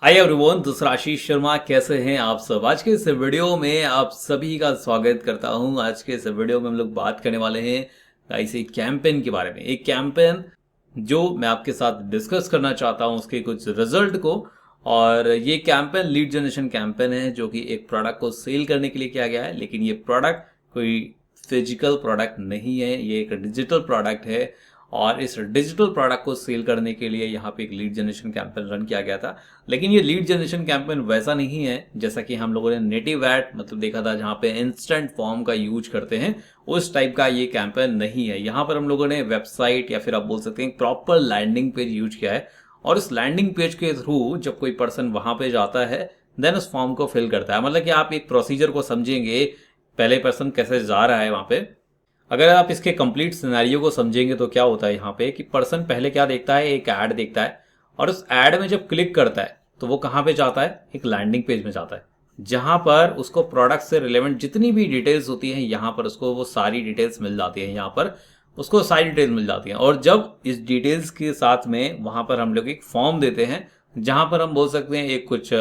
Hi everyone, दूसरा आशीष शर्मा। कैसे हैं आप सब? आज के इस वीडियो में आप सभी का स्वागत करता हूं। आज के इस वीडियो में हम लोग बात करने वाले हैं गाइस एक कैंपेन के बारे में। एक कैंपेन जो मैं आपके साथ डिस्कस करना चाहता हूं, उसके कुछ रिजल्ट को। और ये कैंपेन लीड जनरेशन कैंपेन है जो कि एक प्रोडक्ट को सेल करने के लिए किया गया है। लेकिन ये प्रोडक्ट कोई फिजिकल प्रोडक्ट नहीं है, ये एक डिजिटल प्रोडक्ट है। और इस डिजिटल प्रोडक्ट को सेल करने के लिए यहाँ पे एक लीड जनरेशन कैंपेन रन किया गया था। लेकिन ये लीड जनरेशन कैंपेन वैसा नहीं है जैसा कि हम लोगों ने नेटिव ऐड मतलब देखा था, जहाँ पे इंस्टेंट फॉर्म का यूज करते हैं। उस टाइप का ये कैंपेन नहीं है। यहाँ पर हम लोगों ने वेबसाइट या फिर आप बोल सकते हैं प्रॉपर लैंडिंग पेज यूज किया है। और उस लैंडिंग पेज के थ्रू जब कोई पर्सन वहां पे जाता है देन उस फॉर्म को फिल करता है। मतलब कि आप एक प्रोसीजर को समझेंगे, पहले पर्सन कैसे जा रहा है वहां पे। अगर आप इसके कंप्लीट सिनेरियो को समझेंगे तो क्या होता है यहाँ पे कि पर्सन पहले क्या देखता है, एक ऐड देखता है। और उस ऐड में जब क्लिक करता है तो वो कहाँ पे जाता है, एक लैंडिंग पेज में जाता है, जहां पर उसको प्रोडक्ट से रिलेवेंट जितनी भी डिटेल्स होती हैं यहाँ पर उसको वो सारी डिटेल्स मिल जाती हैं। यहाँ पर उसको सारी डिटेल्स मिल जाती हैं। और जब इस डिटेल्स के साथ में वहां पर हम लोग एक फॉर्म देते हैं, जहां पर हम बोल सकते हैं एक कुछ,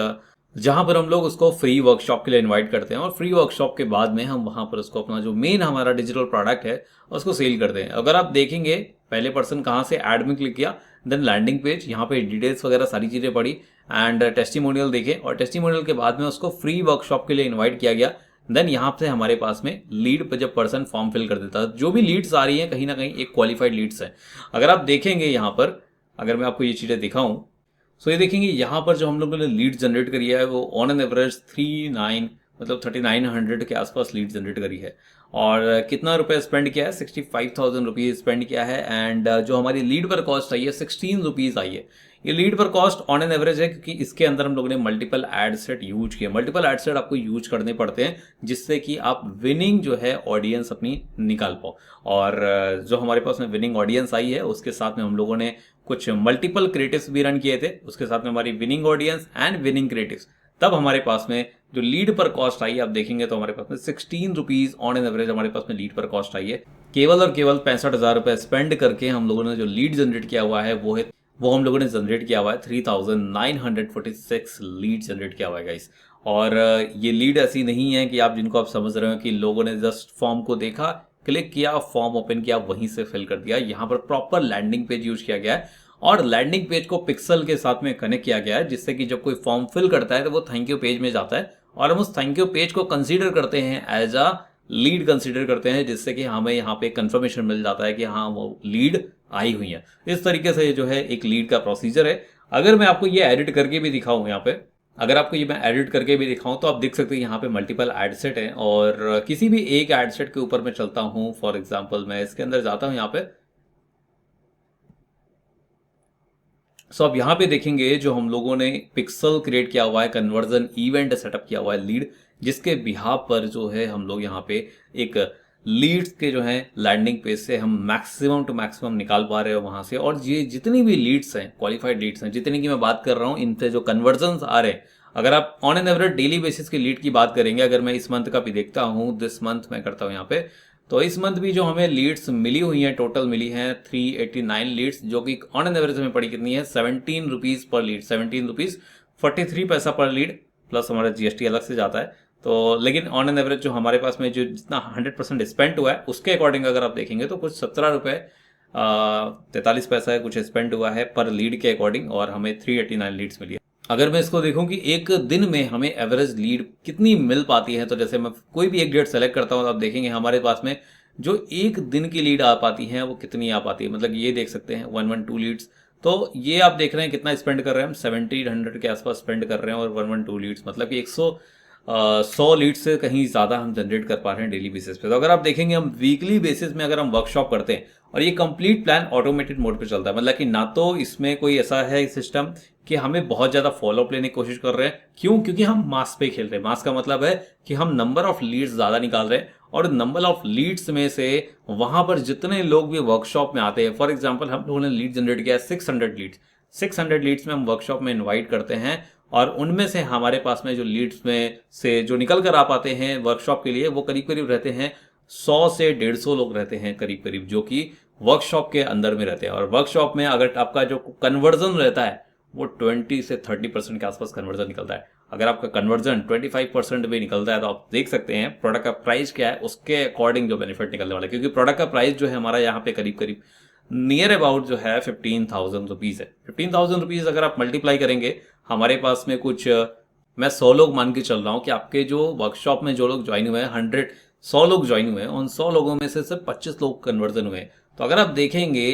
जहां पर हम लोग उसको फ्री वर्कशॉप के लिए इनवाइट करते हैं। और फ्री वर्कशॉप के बाद में हम वहां पर उसको अपना जो मेन हमारा डिजिटल प्रोडक्ट है उसको सेल करते हैं। अगर आप देखेंगे पहले पर्सन कहाँ से ऐड में क्लिक किया, देन लैंडिंग पेज, यहाँ पे डिटेल्स वगैरह सारी चीजें पड़ी एंड टेस्टिमोनियल देखे। और टेस्टिमोनियल के बाद में उसको फ्री वर्कशॉप के लिए इन्वाइट किया गया। देन यहाँ से हमारे पास में लीड पर जब पर्सन फॉर्म फिल कर देता है, जो भी लीड्स आ रही हैं कहीं ना कहीं एक क्वालिफाइड लीड्स है। अगर आप देखेंगे यहाँ पर, अगर मैं आपको ये चीजें दिखाऊं, सो ये देखेंगे यहाँ पर जो हम लोगों ने लीड जनरेट करी है वो ऑन एन एवरेज 39 मतलब 3900 के आसपास लीड जनरेट करी है। और कितना रुपए स्पेंड किया है, 65,000 रुपीज स्पेंड किया है। एंड जो हमारी लीड पर कॉस्ट आई है 16 रुपीज आई है। ये लीड पर कॉस्ट ऑन एन एवरेज है क्योंकि इसके अंदर हम लोगों ने मल्टीपल एड सेट यूज किए। मल्टीपल एड सेट आपको यूज करने पड़ते हैं जिससे कि आप विनिंग जो है ऑडियंस अपनी निकाल पाओ। और जो हमारे पास में विनिंग ऑडियंस आई है उसके साथ में हम लोगों ने कुछ मल्टीपल क्रिएटिव्स भी रन किए थे, उसके साथ में हमारी winning audience and winning creatives. तब हमारे पास में जो लीड पर कॉस्ट आई है, आप देखेंगे तो हमारे पास में 16 रुपीज ऑन एन एवरेज हमारे पास में लीड पर कॉस्ट आई है। केवल और केवल 65,000 रुपए स्पेंड करके हम लोगों ने जो लीड जनरेट किया हुआ है वो हम लोगों ने जनरेट किया हुआ है 3,946 लीड जनरेट किया हुआ है गाइस। और ये लीड ऐसी नहीं है कि आप जिनको आप समझ रहे हो कि लोगों ने जस्ट फॉर्म को देखा, क्लिक किया, फॉर्म ओपन किया, वहीं से फिल कर दिया। यहाँ पर प्रॉपर लैंडिंग पेज यूज किया गया है और लैंडिंग पेज को पिक्सल के साथ में कनेक्ट किया गया है, जिससे कि जब कोई फॉर्म फिल करता है तो वो थैंक यू पेज में जाता है और हम उस थैंक यू पेज को कंसीडर करते हैं एज अ लीड कंसीडर करते हैं, जिससे कि हमें यहाँ पे कंफर्मेशन मिल जाता है कि हाँ वो लीड आई हुई है। इस तरीके से जो है एक लीड का प्रोसीजर है। अगर मैं आपको ये एडिट करके भी दिखाऊं, यहाँ पे अगर आपको ये मैं एडिट करके भी दिखाऊं तो आप देख सकते हैं यहाँ पे मल्टीपल एड सेट है। और किसी भी एक एड सेट के ऊपर मैं चलता हूं, फॉर एग्जांपल मैं इसके अंदर जाता हूं यहाँ पे। सो अब यहाँ पे देखेंगे जो हम लोगों ने पिक्सल क्रिएट किया हुआ है, कन्वर्जन इवेंट सेटअप किया हुआ है लीड, जिसके बिहाफ पर जो है हम लोग यहाँ पे एक लीड्स के जो है लैंडिंग पेज से हम मैक्सिमम टू मैक्सिमम निकाल पा रहे हो वहां से। और ये जितनी भी लीड्स हैं, क्वालिफाइड लीड्स हैं, जितनी की मैं बात कर रहा हूँ, इनसे जो कन्वर्जन आ रहे हैं, अगर आप on an average daily basis की लीड की बात करेंगे, अगर मैं इस मंथ का भी देखता हूँ, दिस मंथ मैं करता हूँ यहाँ पे, तो इस मंथ भी जो हमें लीड्स मिली हुई हैं, टोटल मिली हैं 389 लीड्स, जो कि ऑन एन एवरेज हमें पड़ी कितनी है, 17 रुपीज पर लीड, 17 रुपीज 43 पैसा पर लीड, प्लस हमारा जीएसटी अलग से जाता है। तो लेकिन ऑन एन एवरेज जो हमारे पास में जो जितना 100% स्पेंड हुआ है उसके अकॉर्डिंग अगर आप देखेंगे तो कुछ 17 रुपये 43 पैसा है कुछ स्पेंड हुआ है पर लीड के अकॉर्डिंग, और हमें 389 लीड्स मिली है। अगर मैं इसको देखूं कि एक दिन में हमें एवरेज लीड कितनी मिल पाती है, तो जैसे मैं कोई भी एक डेट सेलेक्ट करता हूं तो आप देखेंगे हमारे पास में जो एक दिन की लीड आ पाती है वो कितनी आ पाती है। मतलब ये देख सकते हैं 112 लीड्स। तो ये आप देख रहे हैं कितना स्पेंड कर रहे हैं हम, 1700 के आसपास स्पेंड कर रहे हैं। और 112 लीड्स मतलब कि 100 लीड से कहीं ज़्यादा हम जनरेट कर पा रहे हैं डेली बेसिस पे। तो अगर आप देखेंगे हम वीकली बेसिस में अगर हम वर्कशॉप करते हैं, और ये कंप्लीट प्लान ऑटोमेटेड मोड पे चलता है, मतलब कि ना तो इसमें कोई ऐसा है सिस्टम कि हमें बहुत ज़्यादा फॉलोअप लेने की कोशिश कर रहे हैं। क्यों? क्योंकि हम मास पे खेल रहे हैं। मास का मतलब है कि हम नंबर ऑफ लीड्स ज़्यादा निकाल रहे हैं, और नंबर ऑफ लीड्स में से वहां पर जितने लोग भी वर्कशॉप में आते हैं, फॉर एग्जाम्पल हम लोगों ने लीड जनरेट किया है 600 लीड्स, 600 लीड्स में हम वर्कशॉप में इन्वाइट करते हैं, और उनमें से हमारे पास में जो लीड्स में से जो निकल कर आ पाते हैं वर्कशॉप के लिए, वो करीब करीब रहते हैं 100 से 150 लोग रहते हैं करीब करीब, जो कि वर्कशॉप के अंदर में रहते हैं। और वर्कशॉप में अगर आपका जो कन्वर्जन रहता है वो 20 से 30% के आसपास कन्वर्जन निकलता है। अगर आपका कन्वर्जन 25% भी निकलता है तो आप देख सकते हैं प्रोडक्ट का प्राइस क्या है, उसके अकॉर्डिंग जो बेनिफिट निकलने वाला है। क्योंकि प्रोडक्ट का प्राइस जो है हमारा यहाँ पे करीब करीब नियर अबाउट जो है 15,000 रुपीज़ है। 15,000 रुपीज़ अगर आप मल्टीप्लाई करेंगे, हमारे पास में कुछ मैं 100 लोग मान के चल रहा हूँ कि आपके जो वर्कशॉप में जो लोग ज्वाइन हुए हैं 100 लोग ज्वाइन हुए हैं, उन 100 लोगों में से सिर्फ 25 लोग कन्वर्जन हुए हैं। तो अगर आप देखेंगे,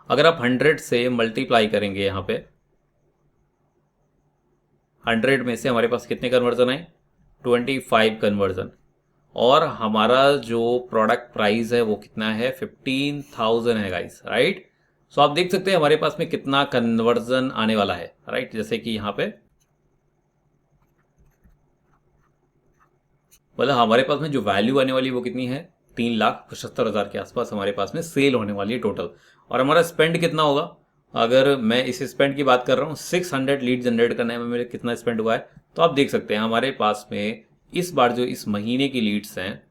अगर आप 100 से मल्टीप्लाई करेंगे, यहाँ पे 100 में से हमारे पास कितने कन्वर्जन आए, 25 कन्वर्जन, और हमारा जो प्रोडक्ट प्राइस है वो कितना है, 15,000 है गाइस, राइट। सो आप देख सकते हैं हमारे पास में कितना कन्वर्जन आने वाला है, राइट। जैसे कि यहाँ पे मतलब हमारे पास में जो वैल्यू आने वाली है वो कितनी है, 3,75,000 के आसपास हमारे पास में सेल होने वाली है टोटल। और हमारा स्पेंड कितना होगा, अगर मैं इस स्पेंड की बात कर रहा हूँ, 600 लीड जनरेट करने में मेरे कितना स्पेंड हुआ है, तो आप देख सकते हैं हमारे पास में इस बार जो इस महीने की लीड्स हैं,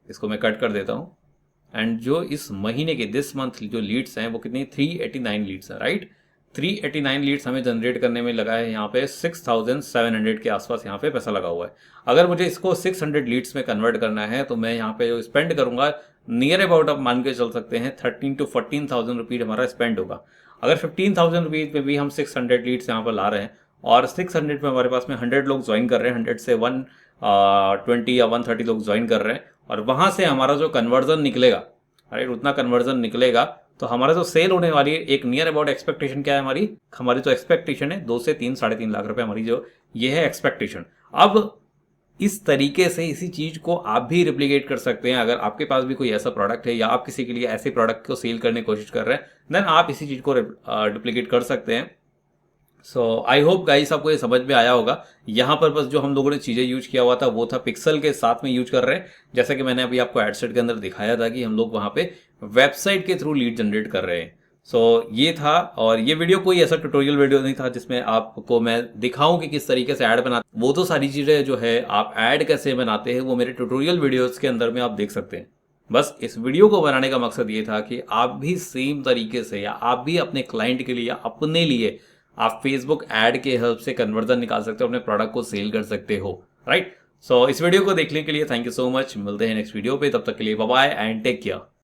इसको मैं कट कर देता हूँ, एंड जो इस महीने के दिस मंथ जो लीड्स हैं वो कितनी, 389 लीड्स हैं, राइट। 389 लीड्स हमें जनरेट करने में लगा है यहाँ पे 6,700 के आसपास यहाँ पे पैसा लगा हुआ है। अगर मुझे इसको 600 लीड्स में कन्वर्ट करना है तो मैं यहाँ पे जो स्पेंड करूंगा नियर अबाउट आप मान के चल सकते हैं 13 to 14,000 रुपीज हमारा स्पेंड होगा। अगर 15,000 रुपीज में भी हम 600 लीड्स यहाँ पर ला रहे हैं और 600 में हमारे पास में 100 लोग ज्वाइन कर रहे हैं, 100 से 120 या 130 लोग ज्वाइन कर रहे हैं, और वहां से हमारा जो कन्वर्जन निकलेगा, राइट, उतना कन्वर्जन निकलेगा, तो हमारा जो सेल होने वाली है एक नियर अबाउट एक्सपेक्टेशन क्या है, हमारी जो एक्सपेक्टेशन है 2 से 3 साढ़े 3 लाख रुपए हमारी जो ये है एक्सपेक्टेशन। अब इस तरीके से इसी चीज को आप भी रिप्लिकेट कर सकते हैं। अगर आपके पास भी कोई ऐसा प्रोडक्ट है या आप किसी के लिए ऐसे प्रोडक्ट को सेल करने की कोशिश कर रहे हैं, देन आप इसी चीज को रिप्लिकेट कर सकते हैं। सो आई होप गाइस आपको ये समझ में आया होगा। यहाँ पर बस जो हम लोगों ने चीज़ें यूज किया हुआ था वो था पिक्सल के साथ में यूज कर रहे हैं, जैसा कि मैंने अभी आपको एडसेट के अंदर दिखाया था कि हम लोग वहाँ पे वेबसाइट के थ्रू लीड जनरेट कर रहे हैं। सो ये था, और ये वीडियो कोई ऐसा ट्यूटोरियल वीडियो नहीं था जिसमें आपको मैं दिखाऊं कि किस तरीके से ऐड बनाते, वो तो सारी चीज़ें जो है आप ऐड कैसे बनाते हैं वो मेरे ट्यूटोरियल वीडियोज़ के अंदर में आप देख सकते हैं। बस इस वीडियो को बनाने का मकसद ये था कि आप भी सेम तरीके से या आप भी अपने क्लाइंट के लिए या अपने लिए आप फेसबुक ऐड के हेल्प से कन्वर्जन निकाल सकते हो, अपने प्रोडक्ट को सेल कर सकते हो, राइट। सो इस वीडियो को देखने के लिए थैंक यू सो मच। मिलते हैं नेक्स्ट वीडियो पे, तब तक के लिए bye bye and take care.